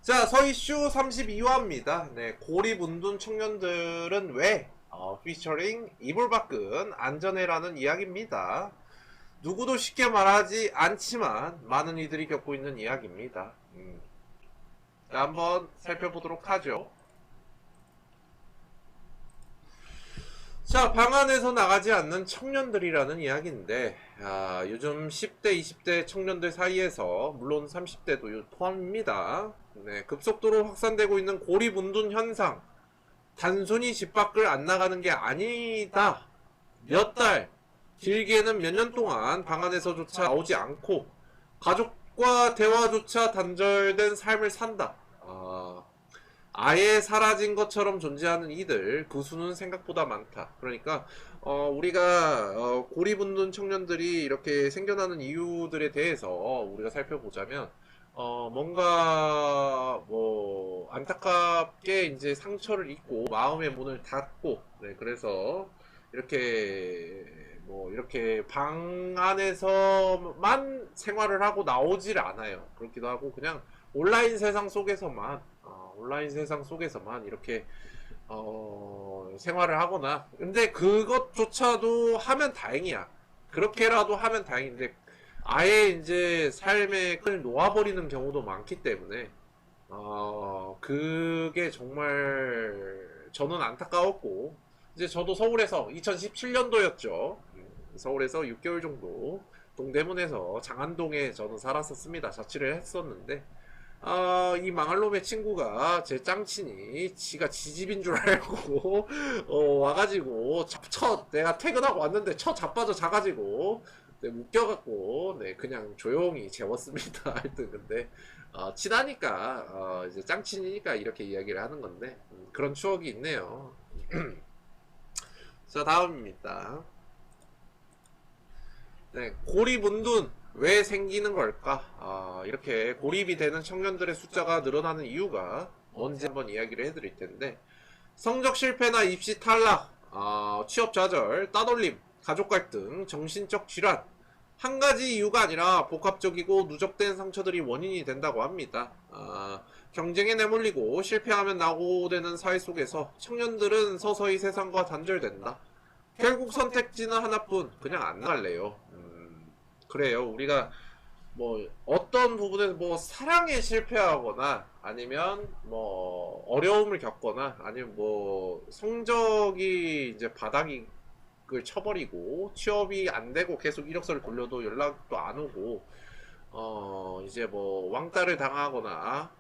자, 서이슈 32화입니다. 네, 고리문둔 청년들은 왜? 피처링 이불밖은 안전해라는 이야기입니다. 누구도 쉽게 말하지 않지만 많은 이들이 겪고 있는 이야기입니다. 자, 한번 살펴보도록 하죠. 자, 방 안에서 나가지 않는 청년들이라는 이야기인데, 요즘 10대, 20대 청년들 사이에서, 물론 30대도 포함입니다. 네, 급속도로 확산되고 있는 고리문둔 현상. 단순히 집 밖을 안 나가는 게 아니다. 몇 달, 길게는 몇 년 동안 방 안에서조차 나오지 않고, 가족과 대화조차 단절된 삶을 산다. 아예 사라진 것처럼 존재하는 이들, 그 수는 생각보다 많다. 그러니까 우리가 고리분둔 청년들이 이렇게 생겨나는 이유들에 대해서 우리가 살펴보자면 뭔가 뭐 안타깝게 이제 상처를 입고 마음의 문을 닫고, 네, 그래서 이렇게 방 안에서만 생활을 하고 나오질 않아요. 그렇기도 하고 그냥 온라인 세상 속에서만 이렇게 생활을 하거나, 근데 그것조차도 하면 다행이야. 그렇게라도 하면 다행인데 아예 이제 삶의 끈을 놓아버리는 경우도 많기 때문에 그게 정말 저는 안타까웠고, 이제 저도 서울에서 2017년도였죠. 서울에서 6개월 정도 동대문에서 장안동에 저는 살았었습니다. 자취를 했었는데 이 망할 놈의 친구가 제 짱친이 지가 지집인 줄 알고 와가지고 내가 퇴근하고 왔는데 자빠져 자가지고, 네, 웃겨갖고, 네, 그냥 조용히 재웠습니다. 하여튼 근데 친하니까 이제 짱친이니까 이렇게 이야기를 하는 건데, 그런 추억이 있네요. 자, 다음입니다. 네, 고리문둔 왜 생기는 걸까? 이렇게 고립이 되는 청년들의 숫자가 늘어나는 이유가 뭔지 한번 이야기를 해드릴 텐데, 성적 실패나 입시 탈락, 취업 좌절, 따돌림, 가족 갈등, 정신적 질환, 한 가지 이유가 아니라 복합적이고 누적된 상처들이 원인이 된다고 합니다. 경쟁에 내몰리고 실패하면 낙오되는 사회 속에서 청년들은 서서히 세상과 단절된다. 결국 선택지는 하나뿐, 그냥 안 나갈래요. 그래요. 우리가 뭐 어떤 부분에서 뭐 사랑에 실패하거나, 아니면 뭐 어려움을 겪거나, 아니면 뭐 성적이 이제 바닥을 쳐버리고 취업이 안 되고 계속 이력서를 돌려도 연락도 안 오고 이제 뭐 왕따를 당하거나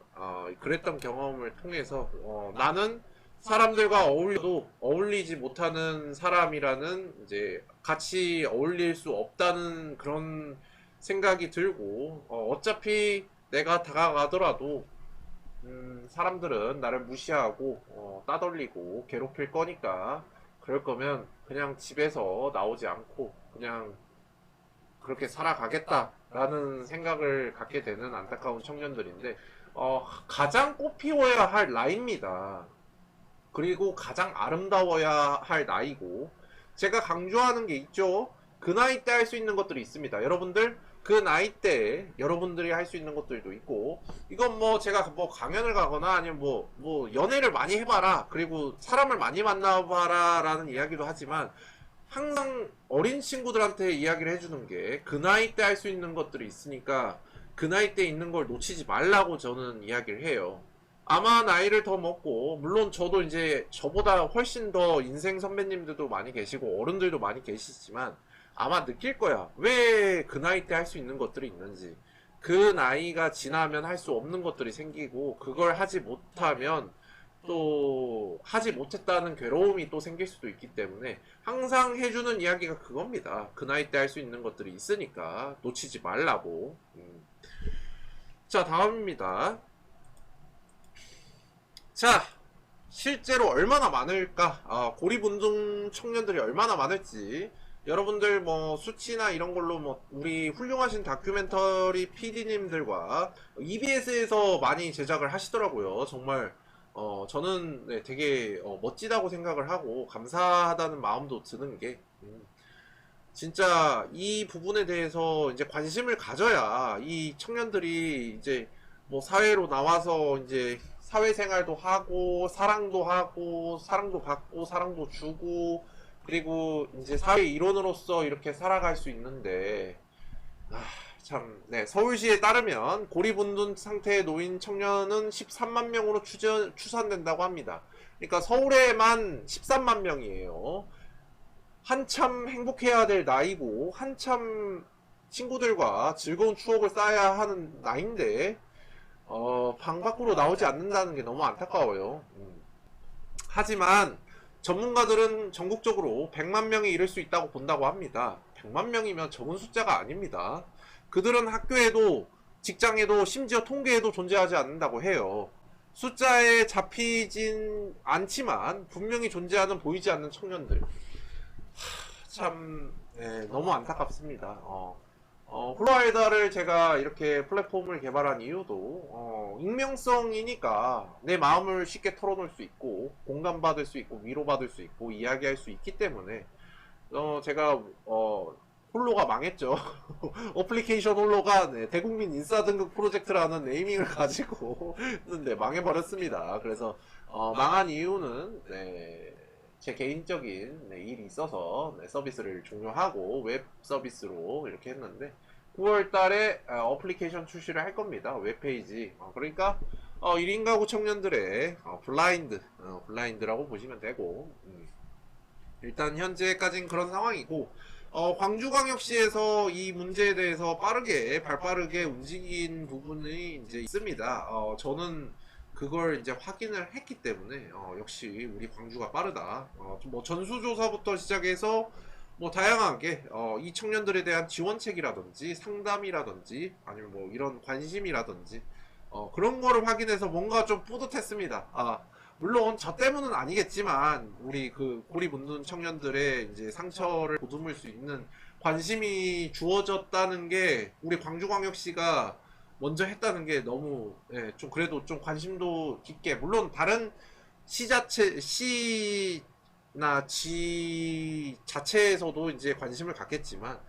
그랬던 경험을 통해서 나는 사람들과 어울려도 어울리지 못하는 사람이라는, 이제 같이 어울릴 수 없다는 그런 생각이 들고, 어차피 내가 다가가더라도 사람들은 나를 무시하고 따돌리고 괴롭힐 거니까, 그럴 거면 그냥 집에서 나오지 않고 그냥 그렇게 살아가겠다라는 생각을 갖게 되는 안타까운 청년들인데, 가장 꽃피워야 할 나이입니다. 그리고 가장 아름다워야 할 나이고, 제가 강조하는 게 있죠. 그 나이 때 할 수 있는 것들이 있습니다. 여러분들, 그 나이 때 여러분들이 할 수 있는 것들도 있고, 이건 뭐 제가 뭐 강연을 가거나 아니면 뭐 연애를 많이 해봐라, 그리고 사람을 많이 만나봐라 라는 이야기도 하지만, 항상 어린 친구들한테 이야기를 해주는 게 그 나이 때 할 수 있는 것들이 있으니까 그 나이 때 있는 걸 놓치지 말라고 저는 이야기를 해요. 아마 나이를 더 먹고, 물론 저도 이제 저보다 훨씬 더 인생 선배님들도 많이 계시고 어른들도 많이 계시지만 아마 느낄 거야. 왜 그 나이 때 할 수 있는 것들이 있는지. 그 나이가 지나면 할 수 없는 것들이 생기고, 그걸 하지 못하면 또 하지 못했다는 괴로움이 또 생길 수도 있기 때문에 항상 해주는 이야기가 그겁니다. 그 나이 때 할 수 있는 것들이 있으니까 놓치지 말라고. 자, 다음입니다. 자, 실제로 얼마나 많을까? 고리분중 청년들이 얼마나 많을지, 여러분들 뭐 수치나 이런 걸로 뭐 우리 훌륭하신 다큐멘터리 PD님들과 EBS에서 많이 제작을 하시더라고요. 정말 저는, 네, 되게 멋지다고 생각을 하고 감사하다는 마음도 드는 게, 진짜 이 부분에 대해서 이제 관심을 가져야 이 청년들이 이제 뭐 사회로 나와서 이제 사회생활도 하고 사랑도 받고 사랑도 주고 그리고 이제 사회 일원으로서 이렇게 살아갈 수 있는데 참, 네, 서울시에 따르면 고립운둔 상태에 놓인 청년은 13만 명으로 추산된다고 합니다. 그러니까 서울에만 13만 명이에요. 한참 행복해야 될 나이고 한참 친구들과 즐거운 추억을 쌓아야 하는 나이인데 방 밖으로 나오지 않는다는 게 너무 안타까워요. 하지만 전문가들은 전국적으로 100만 명에 이를 수 있다고 본다고 합니다. 100만 명이면 적은 숫자가 아닙니다. 그들은 학교에도 직장에도 심지어 통계에도 존재하지 않는다고 해요. 숫자에 잡히진 않지만 분명히 존재하는 보이지 않는 청년들. 참 너무 안타깝습니다. 홀로아이다를 제가 이렇게 플랫폼을 개발한 이유도 익명성이니까 내 마음을 쉽게 털어놓을 수 있고 공감받을 수 있고 위로받을 수 있고 이야기할 수 있기 때문에 제가 홀로가 망했죠. 어플리케이션 홀로가 대국민 인싸 등급 프로젝트라는 네이밍을 가지고 했는데 망해버렸습니다. 그래서 망한 이유는 제 개인적인 일이 있어서 서비스를 종료하고 웹 서비스로 이렇게 했는데 9월 달에 어플리케이션 출시를 할 겁니다. 웹페이지. 그러니까 1인 가구 청년들의 블라인드라고 보시면 되고 일단 현재까지는 그런 상황이고 광주광역시에서 이 문제에 대해서 발빠르게 움직인 부분이 이제 있습니다. 저는 그걸 이제 확인을 했기 때문에 역시 우리 광주가 빠르다. 뭐 전수조사부터 시작해서 뭐 다양하게 이 청년들에 대한 지원책이라든지 상담이라든지 아니면 뭐 이런 관심이라든지 그런 거를 확인해서 뭔가 좀 뿌듯했습니다. 물론 저 때문은 아니겠지만 우리 그 고립운둔 청년들의 이제 상처를 보듬을 수 있는 관심이 주어졌다는 게 우리 광주광역시가 먼저 했다는 게 너무 좀 그래도 좀 관심도 깊게 물론 다른 시나 지 자체에서도 이제 관심을 갖겠지만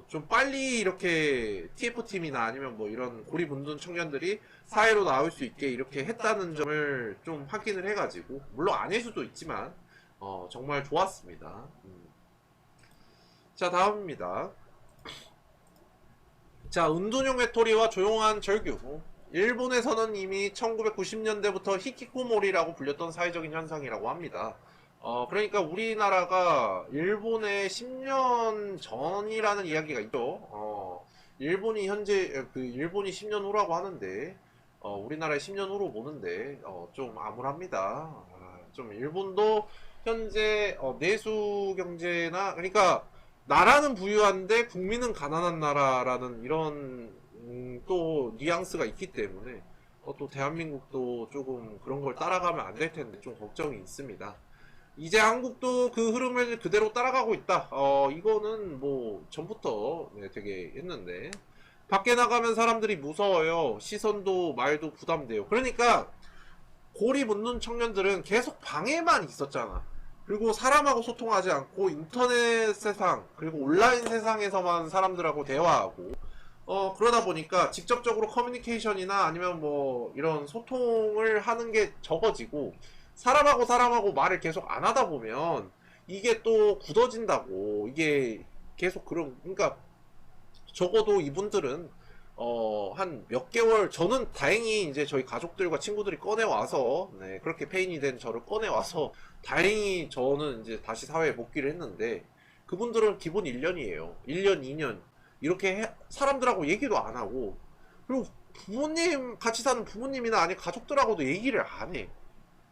좀 빨리 이렇게 TF팀이나 아니면 뭐 이런 고립운둔 청년들이 사회로 나올 수 있게 이렇게 했다는 점을 좀 확인을 해가지고 물론 아닐 수도 있지만 정말 좋았습니다. 자 다음입니다. 자 은둔형 외톨이와 조용한 절규. 일본에서는 이미 1990년대부터 히키코모리라고 불렸던 사회적인 현상이라고 합니다. 그러니까 우리나라가 일본의 10년 전이라는 이야기가 있죠. 일본이 10년 후라고 하는데, 우리나라의 10년 후로 보는데, 좀 암울합니다. 좀 일본도 현재, 내수 경제나, 그러니까, 나라는 부유한데 국민은 가난한 나라라는 이런, 또 뉘앙스가 있기 때문에, 또 대한민국도 조금 그런 걸 따라가면 안 될 텐데 좀 걱정이 있습니다. 이제 한국도 그 흐름을 그대로 따라가고 있다. 이거는 뭐 전부터 되게 했는데 밖에 나가면 사람들이 무서워요. 시선도 말도 부담돼요. 그러니까 고립 웃는 청년들은 계속 방에만 있었잖아. 그리고 사람하고 소통하지 않고 인터넷 세상 그리고 온라인 세상에서만 사람들하고 대화하고 그러다 보니까 직접적으로 커뮤니케이션이나 아니면 뭐 이런 소통을 하는 게 적어지고 사람하고 말을 계속 안 하다 보면 이게 또 굳어진다고 이게 계속 그러니까 적어도 이분들은 한 몇 개월 저는 다행히 이제 저희 가족들과 친구들이 꺼내와서 그렇게 페인이 된 저를 꺼내와서 다행히 저는 이제 다시 사회에 복귀를 했는데 그분들은 기본 1년이에요 1년 2년 이렇게 사람들하고 얘기도 안 하고 그리고 같이 사는 부모님이나 아니 가족들하고도 얘기를 안 해.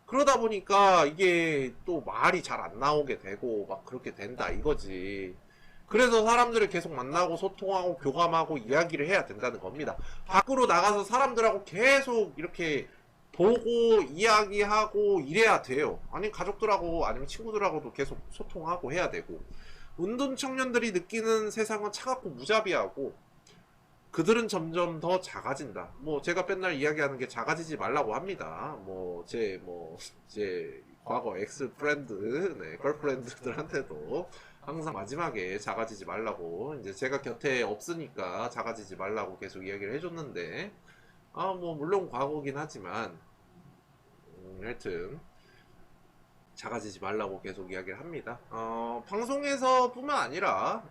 그러다 보니까 이게 또 말이 잘 안 나오게 되고 막 그렇게 된다 이거지. 그래서 사람들을 계속 만나고 소통하고 교감하고 이야기를 해야 된다는 겁니다. 밖으로 나가서 사람들하고 계속 이렇게 보고 이야기하고 이래야 돼요. 아니 가족들하고 아니면 친구들하고도 계속 소통하고 해야 되고. 운동 청년들이 느끼는 세상은 차갑고 무자비하고 그들은 점점 더 작아진다. 뭐 제가 맨날 이야기하는 게 작아지지 말라고 합니다. 제 과거 엑스 프렌드, 걸프렌드들한테도 항상 마지막에 작아지지 말라고 이제 제가 곁에 없으니까 작아지지 말라고 계속 이야기를 해줬는데 뭐 물론 과거긴 하지만 하여튼 작아지지 말라고 계속 이야기를 합니다. 방송에서뿐만 아니라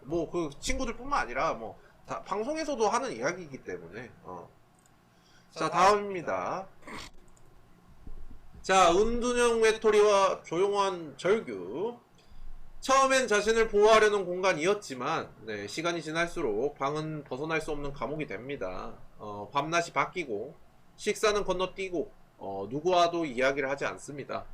뭐 그 친구들뿐만 아니라 뭐 다 방송에서도 하는 이야기이기 때문에 자, 다음입니다. 자, 은둔형 외톨이와 조용한 절규. 처음엔 자신을 보호하려는 공간이었지만 시간이 지날수록 방은 벗어날 수 없는 감옥이 됩니다. 밤낮이 바뀌고 식사는 건너뛰고 누구와도 이야기를 하지 않습니다.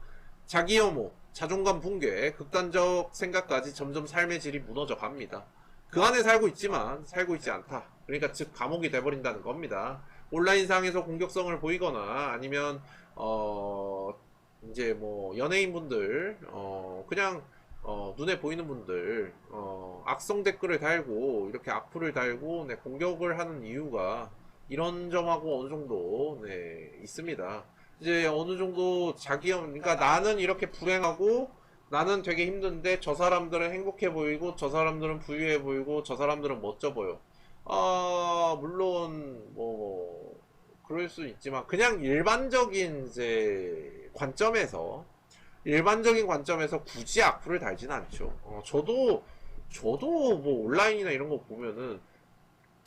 자기 혐오, 자존감 붕괴, 극단적 생각까지 점점 삶의 질이 무너져 갑니다. 그 안에 살고 있지만 살고 있지 않다. 그러니까 즉 감옥이 돼버린다는 겁니다. 온라인상에서 공격성을 보이거나 아니면 이제 뭐 연예인분들 그냥 눈에 보이는 분들 악성 댓글을 달고 이렇게 악플을 달고 공격을 하는 이유가 이런 점하고 어느 정도 있습니다. 이제 어느 정도 그러니까 나는 이렇게 불행하고 나는 되게 힘든데 저 사람들은 행복해 보이고 저 사람들은 부유해 보이고 저 사람들은 멋져 보여. 물론 뭐 그럴 수 있지만 그냥 일반적인 관점에서 굳이 악플을 달지는 않죠. 저도 뭐 온라인이나 이런 거 보면은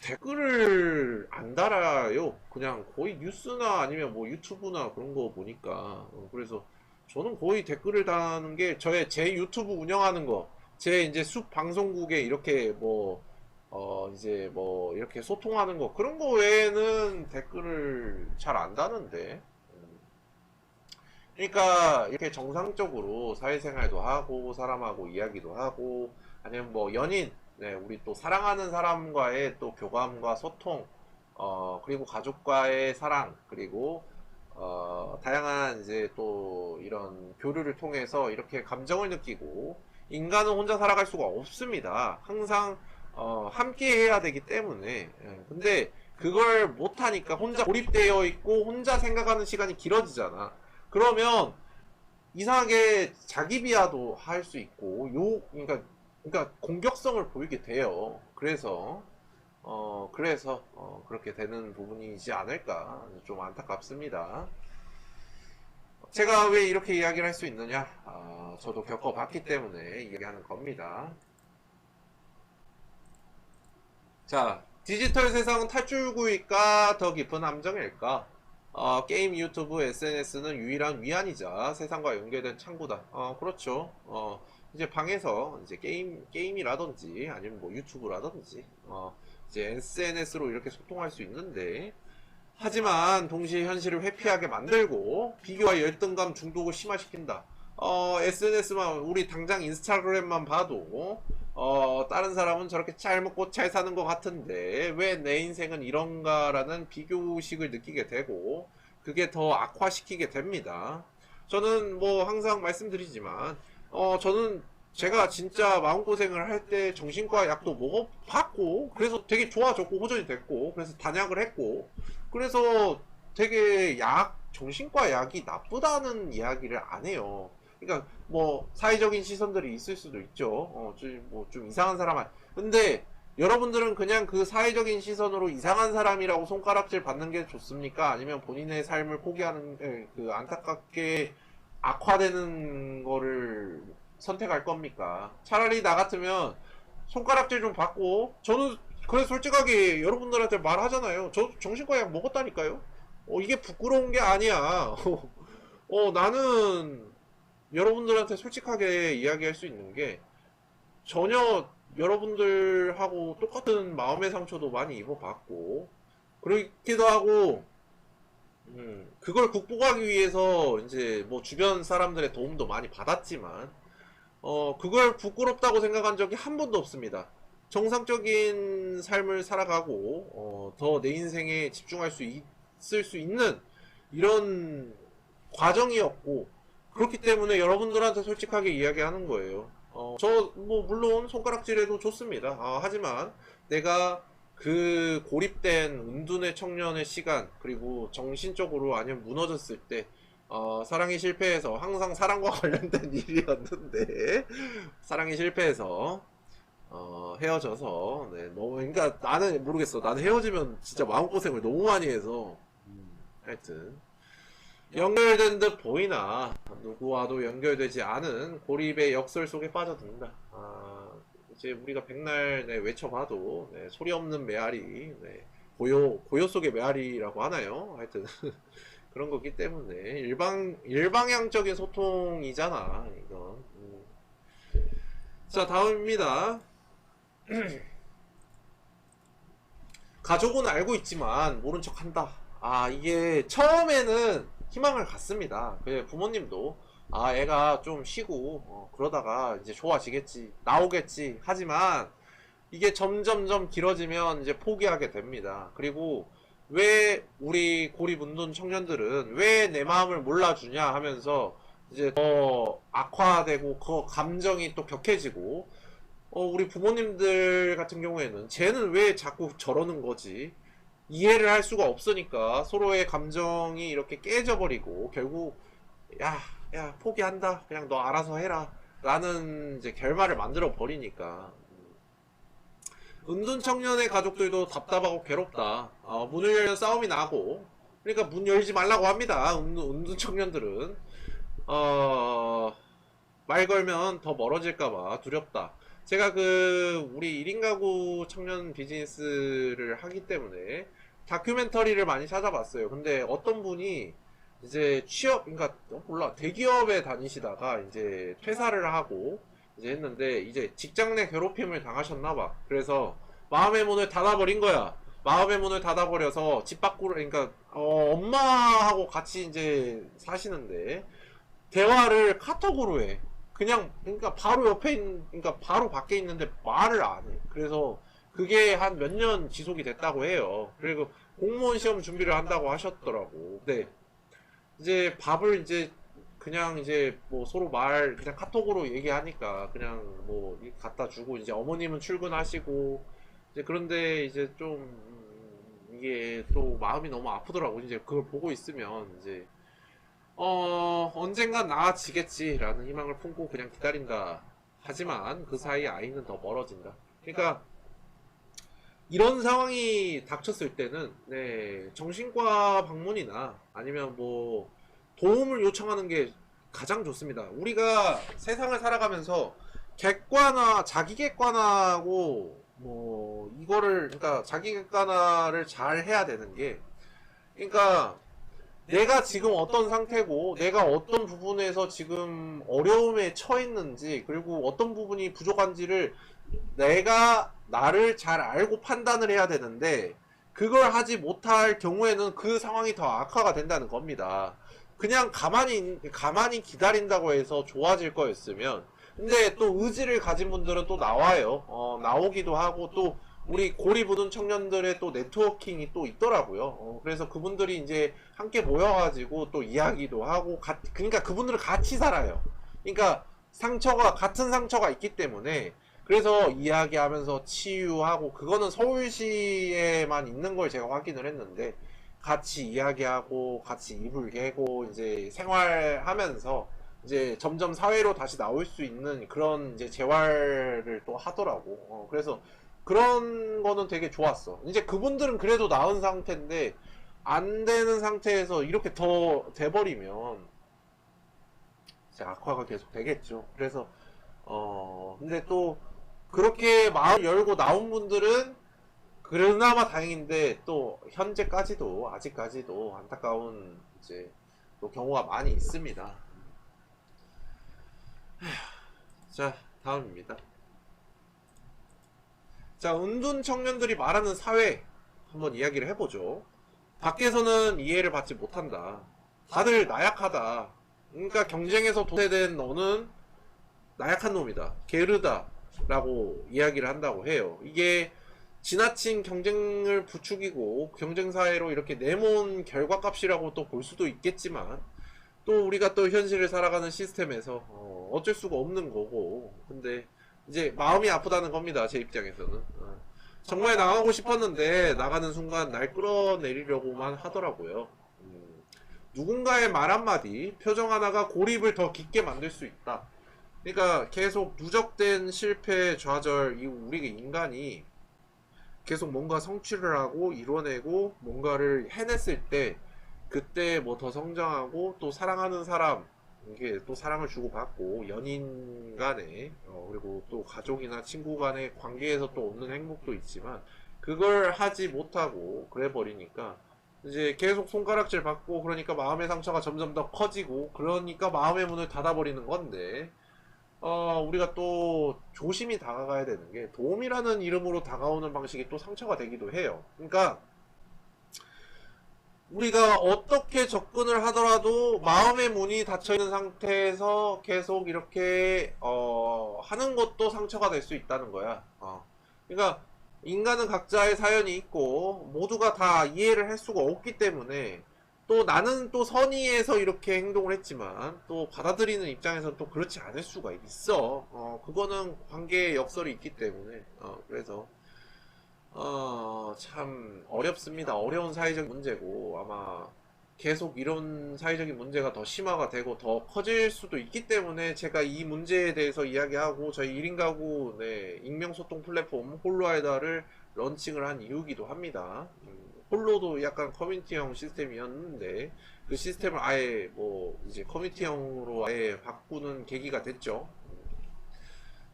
댓글을 안 달아요. 그냥 거의 뉴스나 아니면 뭐 유튜브나 그런 거 보니까. 그래서 저는 거의 댓글을 다는 게 제 유튜브 운영하는 거, 제 이제 숲 방송국에 이렇게 이제 뭐 이렇게 소통하는 거, 그런 거 외에는 댓글을 잘 안 다는데. 그러니까 이렇게 정상적으로 사회생활도 하고 사람하고 이야기도 하고 아니면 뭐 연인, 우리 또 사랑하는 사람과의 또 교감과 소통, 그리고 가족과의 사랑, 그리고 다양한 이제 또 이런 교류를 통해서 이렇게 감정을 느끼고 인간은 혼자 살아갈 수가 없습니다. 항상 함께 해야 되기 때문에. 근데 그걸 못하니까 혼자 고립되어 있고 혼자 생각하는 시간이 길어지잖아. 그러면 이상하게 자기 비하도 할 수 있고 그러니까 공격성을 보이게 돼요. 그래서 그렇게 되는 부분이지 않을까 좀 안타깝습니다. 제가 왜 이렇게 이야기를 할 수 있느냐? 저도 겪어봤기 때문에 이야기하는 겁니다. 자, 디지털 세상은 탈출구일까 더 깊은 함정일까? 게임, 유튜브, SNS는 유일한 위안이자 세상과 연결된 창구다. 그렇죠. 이제 방에서 이제 게임이라든지 아니면 뭐 유튜브라든지 이제 SNS로 이렇게 소통할 수 있는데, 하지만 동시에 현실을 회피하게 만들고 비교와 열등감 중독을 심화시킨다. SNS만 우리 당장 인스타그램만 봐도 다른 사람은 저렇게 잘 먹고 잘 사는 것 같은데 왜 내 인생은 이런가라는 비교의식을 느끼게 되고 그게 더 악화시키게 됩니다. 저는 뭐 항상 말씀드리지만 저는 제가 진짜 마음고생을 할 때 정신과 약도 먹어봤고 그래서 되게 좋아졌고 호전이 됐고 그래서 단약을 했고 그래서 되게 정신과 약이 나쁘다는 이야기를 안 해요. 그러니까 뭐 사회적인 시선들이 있을 수도 있죠. 좀 이상한 사람 근데 여러분들은 그냥 그 사회적인 시선으로 이상한 사람이라고 손가락질 받는 게 좋습니까? 아니면 본인의 삶을 포기하는 그 안타깝게 악화되는 거를 선택할 겁니까? 차라리 나 같으면 손가락질 좀 받고 저는 그래 솔직하게 여러분들한테 말하잖아요. 저 정신과 약 먹었다니까요. 이게 부끄러운 게 아니야. 나는 여러분들한테 솔직하게 이야기할 수 있는 게 전혀 여러분들하고 똑같은 마음의 상처도 많이 입어봤고 그렇기도 하고 그걸 극복하기 위해서 이제 뭐 주변 사람들의 도움도 많이 받았지만 그걸 부끄럽다고 생각한 적이 한 번도 없습니다. 정상적인 삶을 살아가고 더 내 인생에 집중할 수 있을 수 있는 이런 과정이었고 그렇기 때문에 여러분들한테 솔직하게 이야기하는 거예요. 저 뭐 물론 손가락질해도 좋습니다. 하지만 내가 그 고립된 은둔의 청년의 시간 그리고 정신적으로 아니면 무너졌을 때 사랑이 실패해서 항상 사랑과 관련된 일이었는데 사랑이 실패해서 헤어져서 네, 너무 그러니까 나는 모르겠어. 나는 헤어지면 진짜 마음고생을 너무 많이 해서 하여튼 연결된 듯 보이나 누구와도 연결되지 않은 고립의 역설 속에 빠져든다. 이제 우리가 백날 네, 외쳐봐도 네, 소리 없는 메아리, 네, 고요 속의 메아리라고 하나요? 하여튼 그런 거기 때문에 일방향적인 소통이잖아 이건. 자, 다음입니다. 가족은 알고 있지만 모른 척 한다. 이게 처음에는 희망을 갖습니다. 부모님도 애가 좀 쉬고 그러다가 이제 좋아지겠지, 나오겠지 하지만 이게 점점점 길어지면 이제 포기하게 됩니다. 그리고 왜 우리 고립운동 청년들은 왜 내 마음을 몰라주냐 하면서 이제 더 악화되고 그 감정이 또 격해지고 우리 부모님들 같은 경우에는 쟤는 왜 자꾸 저러는 거지 이해를 할 수가 없으니까 서로의 감정이 이렇게 깨져버리고 결국 야 포기한다 그냥 너 알아서 해라 라는 이제 결말을 만들어 버리니까 은둔 청년의 가족들도 답답하고 괴롭다. 문을 열면 싸움이 나고 그러니까 문 열지 말라고 합니다. 은둔 청년들은 말 걸면 더 멀어질까봐 두렵다. 제가 우리 1인 가구 청년 비즈니스를 하기 때문에 다큐멘터리를 많이 찾아봤어요. 근데 어떤 분이 이제 그러니까 몰라 대기업에 다니시다가 이제 퇴사를 하고 이제 했는데 이제 직장 내 괴롭힘을 당하셨나봐. 그래서 마음의 문을 닫아버린 거야. 마음의 문을 닫아버려서 집 밖으로 그러니까 엄마하고 같이 이제 사시는데 대화를 카톡으로 해. 그러니까 바로 그러니까 바로 밖에 있는데 말을 안 해. 그래서 그게 한 몇 년 지속이 됐다고 해요. 그리고 공무원 시험 준비를 한다고 하셨더라고. 근데 이제 밥을 이제 그냥 이제 뭐 서로 그냥 카톡으로 얘기하니까 그냥 뭐 갖다 주고 이제 어머님은 출근하시고 이제 그런데 이제 좀 이게 또 마음이 너무 아프더라고. 이제 그걸 보고 있으면 이제 언젠간 나아지겠지라는 희망을 품고 그냥 기다린다. 하지만 그 사이 아이는 더 멀어진다. 그러니까 이런 상황이 닥쳤을 때는 네, 정신과 방문이나 아니면 뭐 도움을 요청하는 게 가장 좋습니다. 우리가 세상을 살아가면서 자기 객관화하고 뭐 이거를 그러니까 자기 객관화를 잘 해야 되는 게 그러니까 내가 지금 어떤 상태고 내가 어떤 부분에서 지금 어려움에 처했는지 그리고 어떤 부분이 부족한지를 내가 나를 잘 알고 판단을 해야 되는데 그걸 하지 못할 경우에는 그 상황이 더 악화가 된다는 겁니다. 그냥 가만히 기다린다고 해서 좋아질 거였으면 근데 또 의지를 가진 분들은 또 나와요. 나오기도 하고 또 우리 고립우둔 청년들의 또 네트워킹이 또 있더라고요. 그래서 그분들이 이제 함께 모여가지고 또 이야기도 하고 그러니까 그분들은 같이 살아요. 그러니까 같은 상처가 있기 때문에 그래서 이야기하면서 치유하고 그거는 서울시에만 있는 걸 제가 확인을 했는데 같이 이야기하고 같이 이불 개고 이제 생활하면서 이제 점점 사회로 다시 나올 수 있는 그런 이제 재활을 또 하더라고. 그래서 그런 거는 되게 좋았어. 이제 그분들은 그래도 나은 상태인데 안 되는 상태에서 이렇게 더 돼버리면 이제 악화가 계속 되겠죠. 그래서 근데 또 그렇게 마음 열고 나온 분들은 그나마 다행인데 또 현재까지도 아직까지도 안타까운 이제 또 경우가 많이 있습니다. 자, 다음입니다. 자, 은둔 청년들이 말하는 사회 한번 이야기를 해보죠. 밖에서는 이해를 받지 못한다. 다들 나약하다. 그러니까 경쟁에서 도태된 너는 나약한 놈이다. 게으르다. 라고 이야기를 한다고 해요. 이게 지나친 경쟁을 부추기고 경쟁사회로 이렇게 내몬 결과값이라고 또 볼 수도 있겠지만 또 우리가 또 현실을 살아가는 시스템에서 어쩔 수가 없는 거고 근데 이제 마음이 아프다는 겁니다. 제 입장에서는 정말 나가고 싶었는데 나가는 순간 날 끌어내리려고만 하더라고요. 누군가의 말 한마디 표정 하나가 고립을 더 깊게 만들 수 있다. 그러니까 계속 누적된 실패, 좌절, 이 우리 인간이 계속 뭔가 성취를 하고 이뤄내고 뭔가를 해냈을 때 그때 뭐 더 성장하고 또 사랑하는 사람 이게 또 사랑을 주고받고 연인 간에 그리고 또 가족이나 친구 간의 관계에서 또 얻는 행복도 있지만 그걸 하지 못하고 그래 버리니까 이제 계속 손가락질 받고 그러니까 마음의 상처가 점점 더 커지고 그러니까 마음의 문을 닫아버리는 건데 우리가 또 조심히 다가가야 되는 게 도움이라는 이름으로 다가오는 방식이 또 상처가 되기도 해요. 그러니까 우리가 어떻게 접근을 하더라도 마음의 문이 닫혀 있는 상태에서 계속 이렇게 하는 것도 상처가 될 수 있다는 거야. 그러니까 인간은 각자의 사연이 있고 모두가 다 이해를 할 수가 없기 때문에 또 나는 또 선의에서 이렇게 행동을 했지만 또 받아들이는 입장에서는 또 그렇지 않을 수가 있어. 그거는 관계의 역설이 있기 때문에 그래서 참 어렵습니다. 어려운 사회적 문제고 아마 계속 이런 사회적인 문제가 더 심화가 되고 더 커질 수도 있기 때문에 제가 이 문제에 대해서 이야기하고 저희 1인 가구 익명소통 플랫폼 홀로아이다를 런칭을 한 이유기도 합니다. 홀로도 약간 커뮤니티형 시스템이었는데 그 시스템을 아예 뭐 이제 커뮤니티형으로 아예 바꾸는 계기가 됐죠.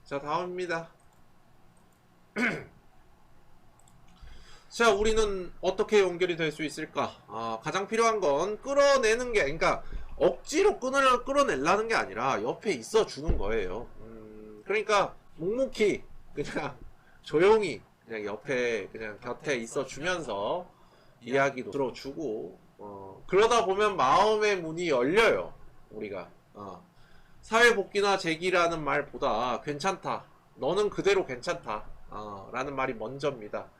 자, 다음입니다. 자, 우리는 어떻게 연결이 될 수 있을까? 가장 필요한 건 끌어내는 게, 그러니까 억지로 끌어내려는 게 아니라 옆에 있어 주는 거예요. 그러니까 묵묵히 그냥 조용히 그냥 옆에 그냥 곁에 있어 주면서 이야기도 들어주고, 그러다 보면 마음의 문이 열려요. 우리가 사회복귀나 재기라는 말보다 괜찮다. 너는 그대로 괜찮다. 라는 말이 먼저입니다.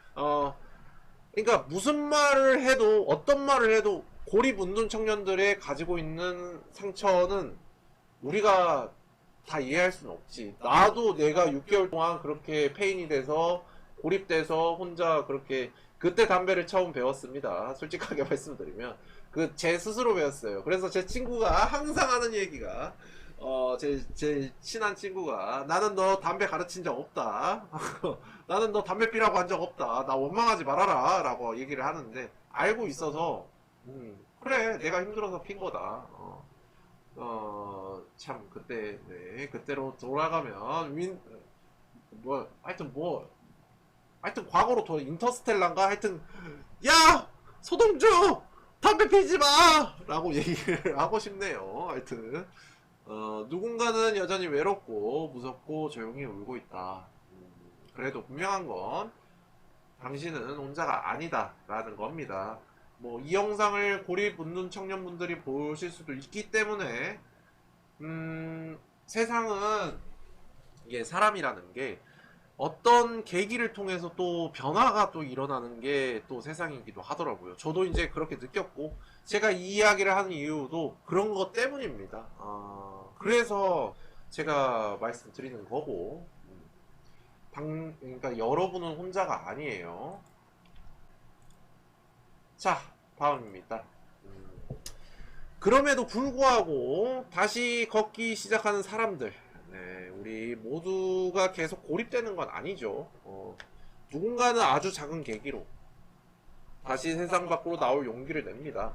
그러니까 무슨 말을 해도 어떤 말을 해도 고립운동 청년들의 가지고 있는 상처는 우리가 다 이해할 수는 없지. 나도 내가 6개월 동안 그렇게 페인이 돼서 고립돼서 혼자 그렇게 그때 담배를 처음 배웠습니다. 솔직하게 말씀드리면 그 제 스스로 배웠어요. 그래서 제 친구가 항상 하는 얘기가 제 친한 친구가 나는 너 담배 가르친 적 없다. 나는 너 담배 피라고 한 적 없다. 나 원망하지 말아라. 라고 얘기를 하는데 알고 있어서 그래 내가 힘들어서 핀 거다. 참 그때 그때로 돌아가면 하여튼 과거로 인터스텔라인가 하여튼 야 소동주 담배 피지 마 라고 얘기를 하고 싶네요. 하여튼 누군가는 여전히 외롭고 무섭고 조용히 울고 있다. 그래도 분명한 건 당신은 혼자가 아니다 라는 겁니다. 뭐 이 영상을 고립 웃는 청년분들이 보실 수도 있기 때문에 세상은 이게 사람이라는 게 어떤 계기를 통해서 또 변화가 또 일어나는 게 또 세상이기도 하더라고요. 저도 이제 그렇게 느꼈고 제가 이 이야기를 하는 이유도 그런 것 때문입니다. 그래서 제가 말씀드리는 거고 그러니까 여러분은 혼자가 아니에요. 자, 다음입니다. 그럼에도 불구하고 다시 걷기 시작하는 사람들, 우리 모두가 계속 고립되는 건 아니죠. 누군가는 아주 작은 계기로 다시 세상 밖으로 나올 용기를 냅니다.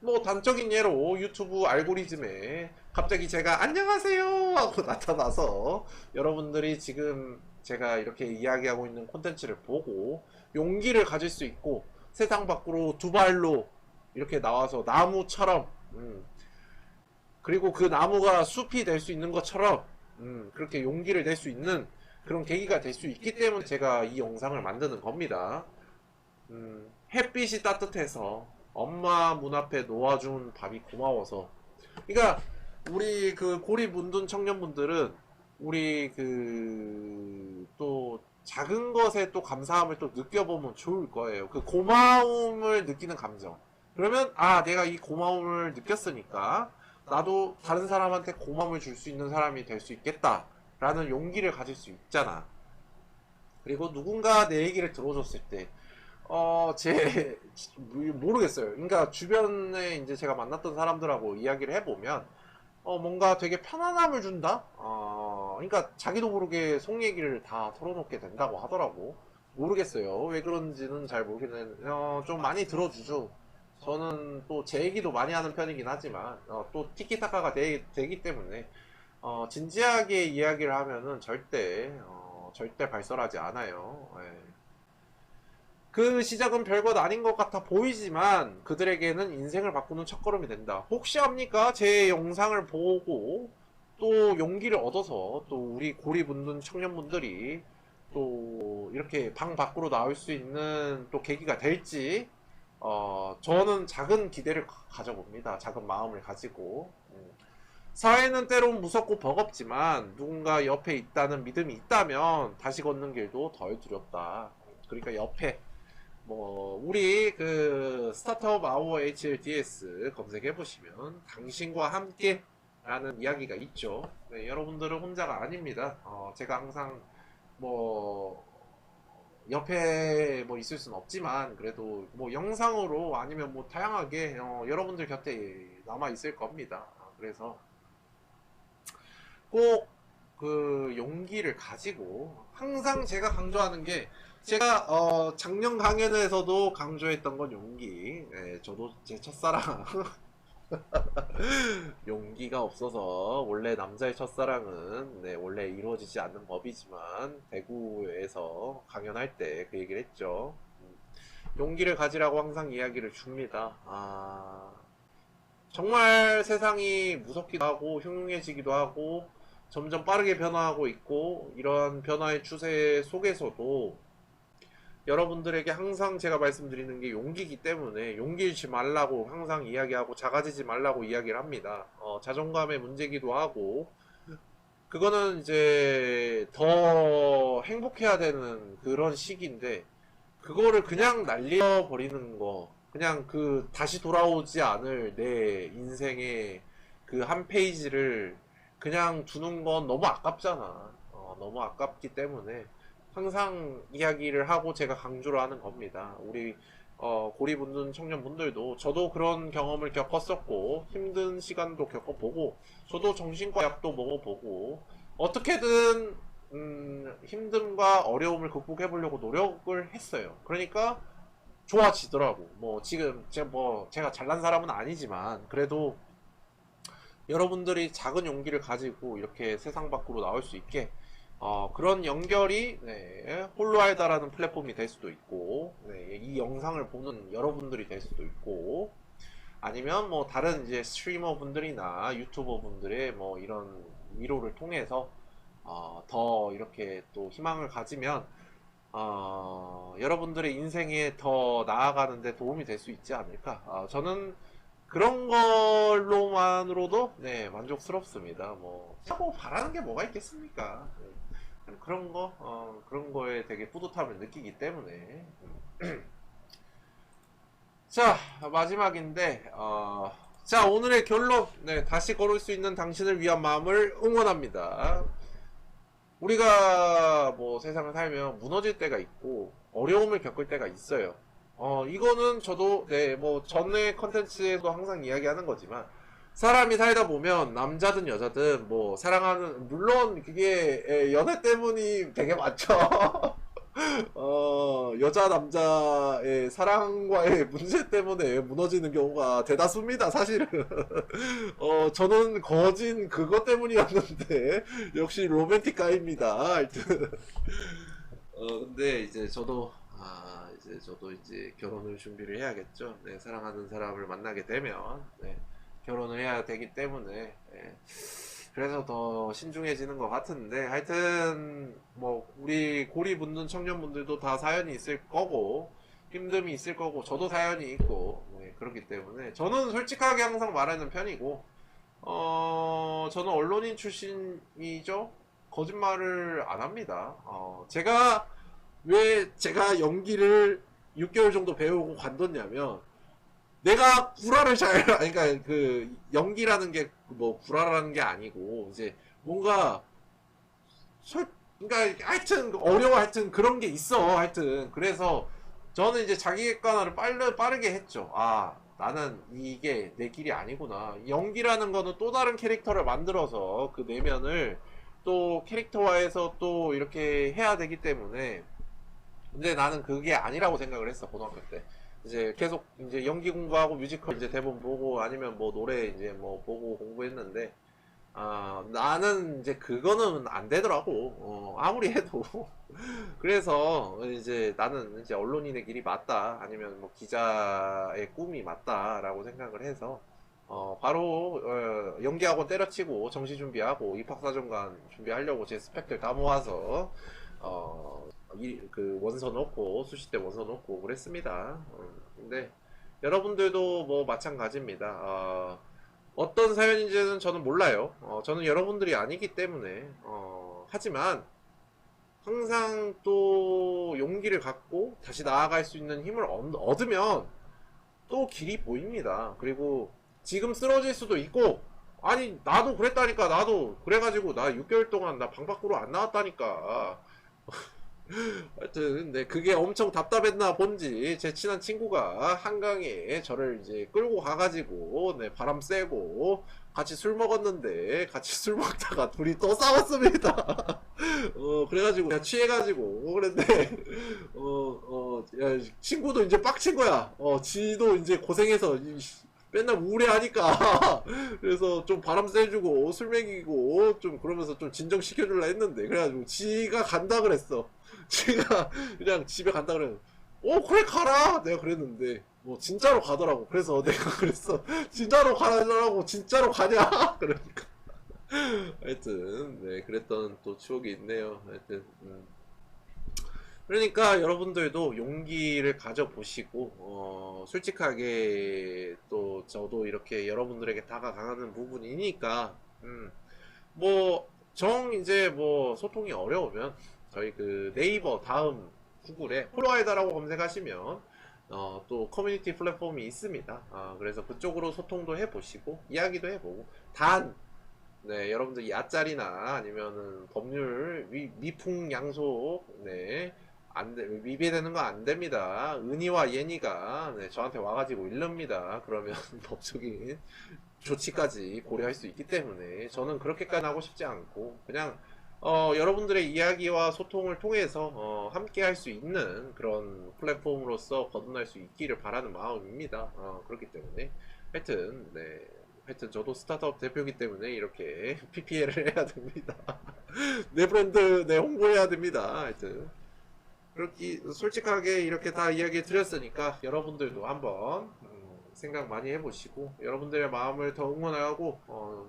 뭐 단적인 예로 유튜브 알고리즘에 갑자기 제가 안녕하세요 하고 나타나서 여러분들이 지금 제가 이렇게 이야기하고 있는 콘텐츠를 보고 용기를 가질 수 있고 세상 밖으로 두 발로 이렇게 나와서 나무처럼 그리고 그 나무가 숲이 될 수 있는 것처럼 그렇게 용기를 낼 수 있는 그런 계기가 될 수 있기 때문에 제가 이 영상을 만드는 겁니다. 햇빛이 따뜻해서 엄마 문 앞에 놓아준 밥이 고마워서. 그러니까 우리 그 고립 운둔 청년분들은 우리 그 또 작은 것에 또 감사함을 또 느껴보면 좋을 거예요. 그 고마움을 느끼는 감정. 그러면 내가 이 고마움을 느꼈으니까 나도 다른 사람한테 고마움을 줄 수 있는 사람이 될 수 있겠다 라는 용기를 가질 수 있잖아. 그리고 누군가 내 얘기를 들어줬을 때 모르겠어요. 그러니까 주변에 이제 제가 만났던 사람들하고 이야기를 해보면 뭔가 되게 편안함을 준다? 그러니까 자기도 모르게 속 얘기를 다 털어놓게 된다고 하더라고. 모르겠어요. 왜 그런지는 잘 모르겠는데, 좀 많이 들어주죠. 저는 또 제 얘기도 많이 하는 편이긴 하지만, 또 티키타카가 되기 때문에, 진지하게 이야기를 하면은 절대 발설하지 않아요. 예. 그 시작은 별것 아닌 것 같아 보이지만 그들에게는 인생을 바꾸는 첫걸음이 된다. 혹시 합니까? 제 영상을 보고 또 용기를 얻어서 또 우리 고립운둔 청년분들이 또 이렇게 방 밖으로 나올 수 있는 또 계기가 될지 저는 작은 기대를 가져봅니다. 작은 마음을 가지고. 사회는 때론 무섭고 버겁지만 누군가 옆에 있다는 믿음이 있다면 다시 걷는 길도 덜 두렵다. 그러니까 옆에 우리 그 스타트업 아워 HLDS 검색해 보시면 당신과 함께 라는 이야기가 있죠. 네, 여러분들은 혼자가 아닙니다. 제가 항상 뭐 옆에 있을 수는 없지만 그래도 영상으로 아니면 다양하게 여러분들 곁에 남아 있을 겁니다. 그래서 꼭 그 용기를 가지고 항상 제가 강조하는 게 제가 작년 강연에서도 강조했던 건 용기. 네, 저도 제 첫사랑 용기가 없어서 원래 남자의 첫사랑은 원래 이루어지지 않는 법이지만 대구에서 강연할 때 그 얘기를 했죠. 용기를 가지라고 항상 이야기를 줍니다. 정말 세상이 무섭기도 하고 흉흉해지기도 하고 점점 빠르게 변화하고 있고 이러한 변화의 추세 속에서도 여러분들에게 항상 제가 말씀드리는 게 용기이기 때문에 용기 잃지 말라고 항상 이야기하고 작아지지 말라고 이야기를 합니다. 자존감의 문제기도 하고 그거는 이제 더 행복해야 되는 그런 시기인데 그거를 그냥 날려버리는 거 그냥 그 다시 돌아오지 않을 내 인생의 그 한 페이지를 그냥 두는 건 너무 아깝잖아. 너무 아깝기 때문에 항상 이야기를 하고 제가 강조를 하는 겁니다. 우리 고립운둔 청년분들도 저도 그런 경험을 겪었었고 힘든 시간도 겪어보고 저도 정신과 약도 먹어보고 어떻게든 힘듦과 어려움을 극복해 보려고 노력을 했어요. 그러니까 좋아지더라고. 지금 제가 잘난 사람은 아니지만 그래도 여러분들이 작은 용기를 가지고 이렇게 세상 밖으로 나올 수 있게 그런 연결이 홀로알다라는 플랫폼이 될 수도 있고 이 영상을 보는 여러분들이 될 수도 있고 아니면 다른 이제 스트리머 분들이나 유튜버 분들의 이런 위로를 통해서 더 이렇게 또 희망을 가지면 여러분들의 인생에 더 나아가는데 도움이 될 수 있지 않을까. 저는 그런 걸로만으로도 만족스럽습니다. 하고 바라는 게 뭐가 있겠습니까? 그런 거에 되게 뿌듯함을 느끼기 때문에. 자, 마지막인데, 자, 오늘의 결론. 다시 걸을 수 있는 당신을 위한 마음을 응원합니다. 우리가 세상을 살면 무너질 때가 있고, 어려움을 겪을 때가 있어요. 이거는 저도, 전에 컨텐츠에도 항상 이야기하는 거지만, 사람이 살다 보면, 남자든 여자든, 사랑하는, 물론 그게, 연애 때문이 되게 많죠. 여자, 남자의 사랑과의 문제 때문에 무너지는 경우가 대다수입니다, 사실은. 저는 거진 그것 때문이었는데, 역시 로맨틱가입니다, 하여튼. 근데 이제 저도 이제 결혼을 준비를 해야겠죠. 사랑하는 사람을 만나게 되면, 결혼을 해야 되기 때문에, 그래서 더 신중해지는 것 같은데, 하여튼, 우리 고립운둔 청년분들도 다 사연이 있을 거고, 힘듦이 있을 거고, 저도 사연이 있고, 그렇기 때문에, 저는 솔직하게 항상 말하는 편이고, 저는 언론인 출신이죠? 거짓말을 안 합니다. 왜 제가 연기를 6개월 정도 배우고 관뒀냐면, 내가 구라를 그러니까 그 연기라는 게 구라라는 게 아니고 이제 뭔가 그러니까 하여튼 어려워 하여튼 그런 게 있어 하여튼 그래서 저는 이제 자기 객관화를 빠르게 했죠. 나는 이게 내 길이 아니구나. 연기라는 거는 또 다른 캐릭터를 만들어서 그 내면을 또 캐릭터화해서 또 이렇게 해야 되기 때문에, 근데 나는 그게 아니라고 생각을 했어, 고등학교 때. 이제 계속 이제 연기 공부하고 뮤지컬 이제 대본 보고 아니면 뭐 노래 이제 뭐 보고 공부했는데, 나는 이제 그거는 안 되더라고. 아무리 해도. 그래서 이제 나는 이제 언론인의 길이 맞다. 아니면 뭐 기자의 꿈이 맞다라고 생각을 해서, 바로, 연기학원 때려치고 정시 준비하고 입학사정관 준비하려고 제 스펙들 다 모아서, 그 원서 넣고 수시대 원서 넣고 그랬습니다. 근데 여러분들도 뭐 마찬가지입니다. 어떤 사연인지는 저는 몰라요. 저는 여러분들이 아니기 때문에, 하지만 항상 또 용기를 갖고 다시 나아갈 수 있는 힘을 얻으면 또 길이 보입니다. 그리고 지금 쓰러질 수도 있고, 아니 나도 그랬다니까. 나도 그래가지고 나 6개월 동안 나 방 밖으로 안 나왔다니까. 하여튼, 네, 그게 엄청 답답했나 본지, 제 친한 친구가 한강에 저를 이제 끌고 가가지고, 네, 바람 쐬고, 같이 술 먹었는데, 같이 술 먹다가 둘이 또 싸웠습니다. 그래가지고, 내가 취해가지고, 그랬는데, 야, 친구도 이제 빡친 거야. 지도 이제 고생해서, 맨날 우울해하니까. 그래서 좀 바람 쐬주고, 술 먹이고, 좀 그러면서 좀 진정시켜줄라 했는데, 그래가지고, 지가 간다 그랬어. 제가 그냥 집에 간다 그러면 그래 가라 내가 그랬는데 뭐 진짜로 가더라고. 그래서 내가 그랬어, 진짜로 가라고. 진짜로 가냐 그러니까. 하여튼 네, 그랬던 또 추억이 있네요. 하여튼 그러니까 여러분들도 용기를 가져보시고, 솔직하게 또 저도 이렇게 여러분들에게 다가가는 부분이니까, 뭐 이제 뭐 소통이 어려우면 저희 그 네이버 다음 구글에 프로와이더라고 검색하시면 또 커뮤니티 플랫폼이 있습니다. 그래서 그쪽으로 소통도 해보시고 이야기도 해보고, 네, 여러분들 야짤이나 아니면은 법률 미풍양속, 네, 위배되는 거 안 됩니다. 은희와 예니가 네, 저한테 와가지고 이릅니다. 그러면 법적인 조치까지 고려할 수 있기 때문에 저는 그렇게까지 하고 싶지 않고, 그냥 여러분들의 이야기와 소통을 통해서 함께 할 수 있는 그런 플랫폼으로서 거듭날 수 있기를 바라는 마음입니다. 그렇기 때문에 하여튼 네, 하여튼 저도 스타트업 대표이기 때문에 이렇게 PPL을 해야 됩니다. 내 브랜드 내 홍보해야 됩니다. 하여튼 그렇게 솔직하게 이렇게 다 이야기 드렸으니까 여러분들도 한번 생각 많이 해보시고, 여러분들의 마음을 더 응원하고,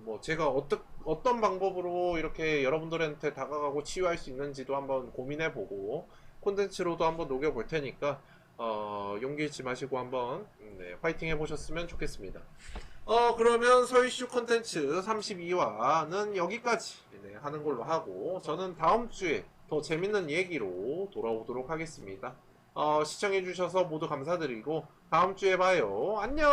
뭐 제가 어떤 방법으로 이렇게 여러분들한테 다가가고 치유할 수 있는지도 한번 고민해보고 콘텐츠로도 한번 녹여볼 테니까 용기 잃지 마시고 한번 네, 파이팅 해보셨으면 좋겠습니다. 그러면 서이슈 콘텐츠 32화는 여기까지 네, 하는 걸로 하고, 저는 다음 주에 더 재밌는 얘기로 돌아오도록 하겠습니다. 시청해주셔서 모두 감사드리고 다음 주에 봐요. 안녕.